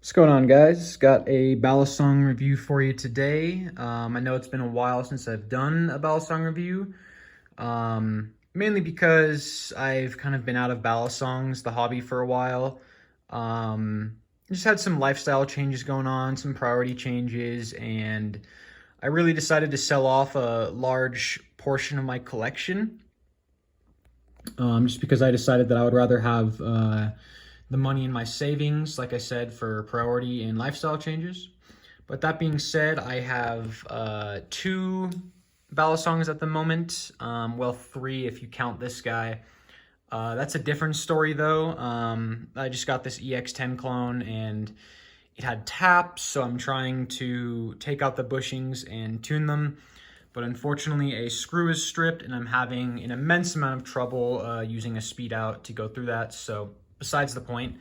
What's going on, guys? Got a Balisong review for you today. I know it's been a while since I've done a Balisong review, mainly because I've kind of been out of Balisongs, the hobby, for a while. Just had some lifestyle changes going on, some priority changes, and I really decided to sell off a large portion of my collection, just because I decided that I would rather have the money in my savings, like I said, for priority and lifestyle changes. But that being said, I have two Balisongs at the moment. Well, three if you count this guy. That's a different story though. I just got this EX10 clone and it had taps, so I'm trying to take out the bushings and tune them. But unfortunately, a screw is stripped and I'm having an immense amount of trouble using a speed out to go through that. So besides the point,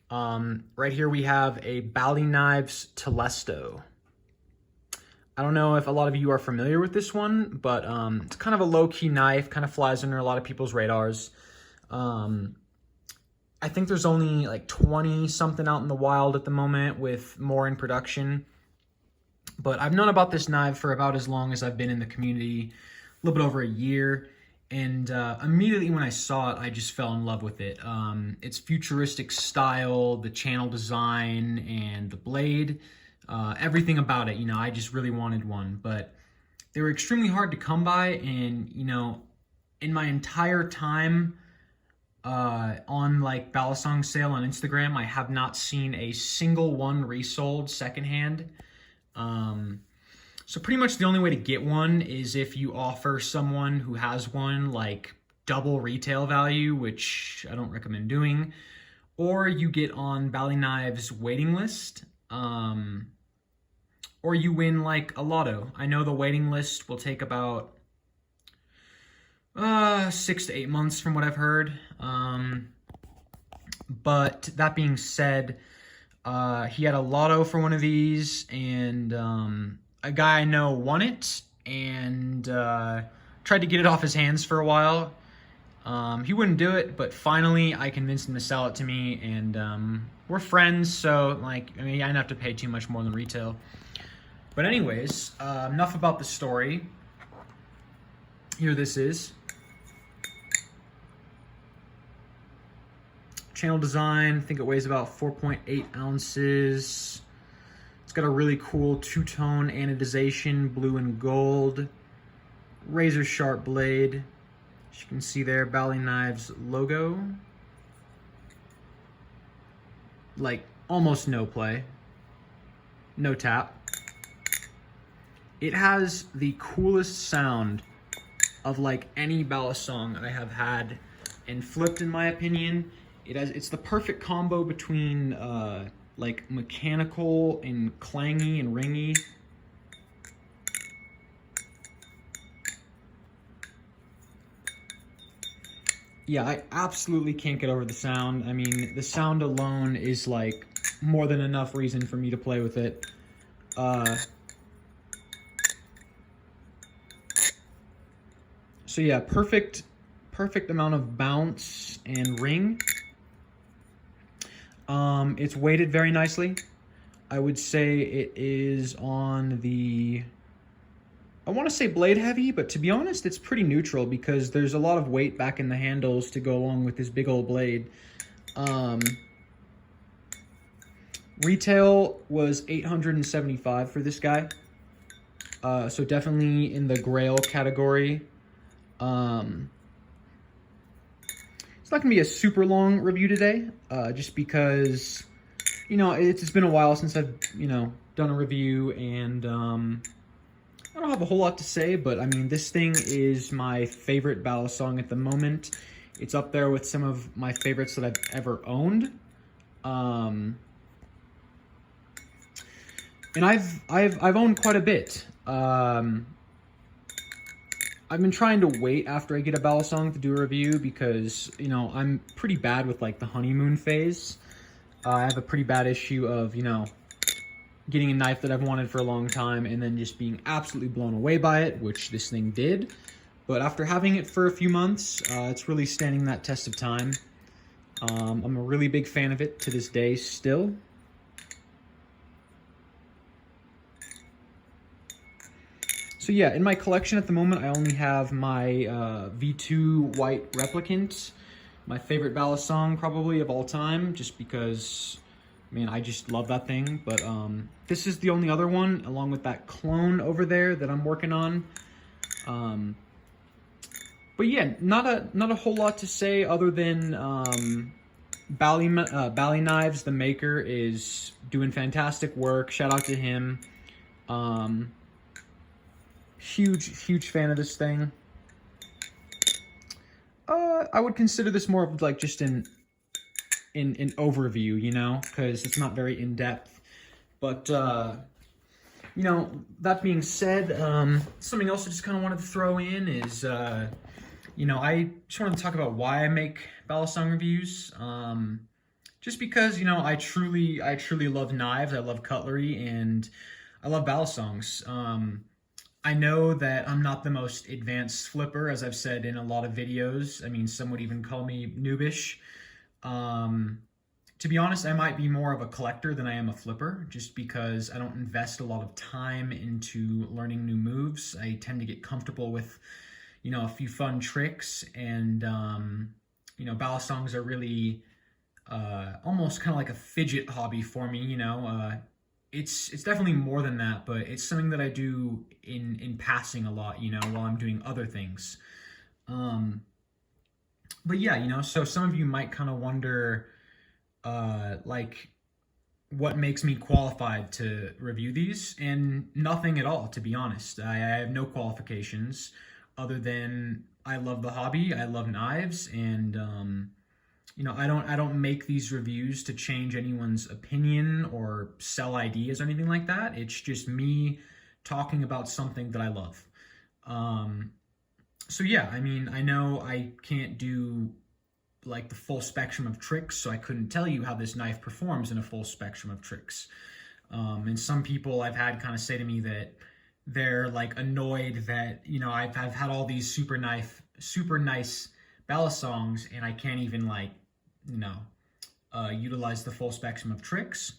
right here we have a Bali Knives Telesto. I don't know if a lot of you are familiar with this one, but it's kind of a low-key knife, kind of flies under a lot of people's radars. I think there's only like 20 something out in the wild at the moment, with more in production. But I've known about this knife for about as long as I've been in the community, a little bit over a year. And immediately when I saw it, I just fell in love with it. Its futuristic style, the channel design, and the blade, everything about it, I just really wanted one. But they were extremely hard to come by, and, in my entire time on like Balisong sale on Instagram, I have not seen a single one resold secondhand. So pretty much the only way to get one is if you offer someone who has one like double retail value, which I don't recommend doing, or you get on Bali Knives waiting list, or you win like a lotto. I know the waiting list will take about 6 to 8 months from what I've heard. But that being said, he had a lotto for one of these, and a guy I know won it and tried to get it off his hands for a while. He wouldn't do it, but finally I convinced him to sell it to me, and we're friends, so I didn't have to pay too much more than retail. But anyways, enough about the story. Here this is. Channel design, I think it weighs about 4.8 ounces. It's got a really cool two-tone anodization, blue and gold. Razor sharp blade. As you can see there, Bali Knives logo. Like, almost no play. No tap. It has the coolest sound of like any Balisong I have had and flipped, in my opinion. It's the perfect combo between like mechanical and clangy and ringy. Yeah, I absolutely can't get over the sound. I mean, the sound alone is like more than enough reason for me to play with it. So yeah, perfect amount of bounce and ring. It's weighted very nicely. I would say it is on the, I want to say blade heavy, but to be honest, it's pretty neutral because there's a lot of weight back in the handles to go along with this big old blade. Retail was $875 for this guy. So definitely in the grail category. It's not gonna be a super long review today, just because, it's been a while since I've, done a review, and I don't have a whole lot to say, but I mean, this thing is my favorite Balisong at the moment. It's up there with some of my favorites that I've ever owned. And I've owned quite a bit. I've been trying to wait after I get a Balisong to do a review because, I'm pretty bad with like the honeymoon phase. I have a pretty bad issue of, getting a knife that I've wanted for a long time and then just being absolutely blown away by it, which this thing did. But after having it for a few months, it's really standing that test of time. I'm a really big fan of it to this day still. So yeah, in my collection at the moment, I only have my V2 white replicant, my favorite balisong probably of all time, just because, man, I just love that thing. But this is the only other one, along with that clone over there that I'm working on. But yeah, not a whole lot to say other than Bali Knives, the maker, is doing fantastic work. Shout out to him. Huge fan of this thing. I would consider this more of like just an overview, you know, because it's not very in depth. But you know, that being said, something else I just kind of wanted to throw in is you know, I just wanted to talk about why I make balisong reviews. Just because, you know, I truly love knives, I love cutlery, and I love balisongs. I know that I'm not the most advanced flipper, as I've said in a lot of videos. I mean, some would even call me noobish. To be honest, I might be more of a collector than I am a flipper, just because I don't invest a lot of time into learning new moves. I tend to get comfortable with, you know, a few fun tricks, and you know, balisongs are really almost kind of like a fidget hobby for me, you know. It's definitely more than that, but it's something that I do in passing a lot, you know, while I'm doing other things. But yeah, you know, so some of you might kind of wonder, like, what makes me qualified to review these, and nothing at all, to be honest. I have no qualifications other than I love the hobby, I love knives, and you know, I don't make these reviews to change anyone's opinion or sell ideas or anything like that. It's just me talking about something that I love. So yeah, I mean, I know I can't do like the full spectrum of tricks, so I couldn't tell you how this knife performs in a full spectrum of tricks. And some people I've had kind of say to me that they're like annoyed that, you know, I've had all these super nice balisongs, and I can't even, like, you know, utilize the full spectrum of tricks.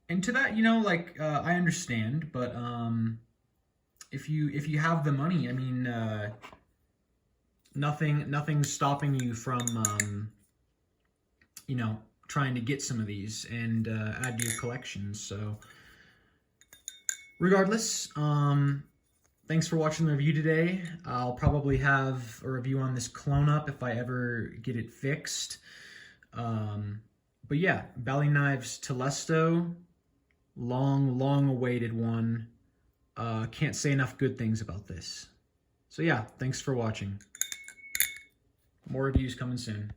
And to that, you know, like, I understand, but if you have the money, I mean, nothing's stopping you from you know, trying to get some of these and add to your collection. So regardless, thanks for watching the review today. I'll probably have a review on this clone up if I ever get it fixed. But yeah, Bali Knives Telesto, long awaited one. Can't say enough good things about this. So yeah, thanks for watching. More reviews coming soon.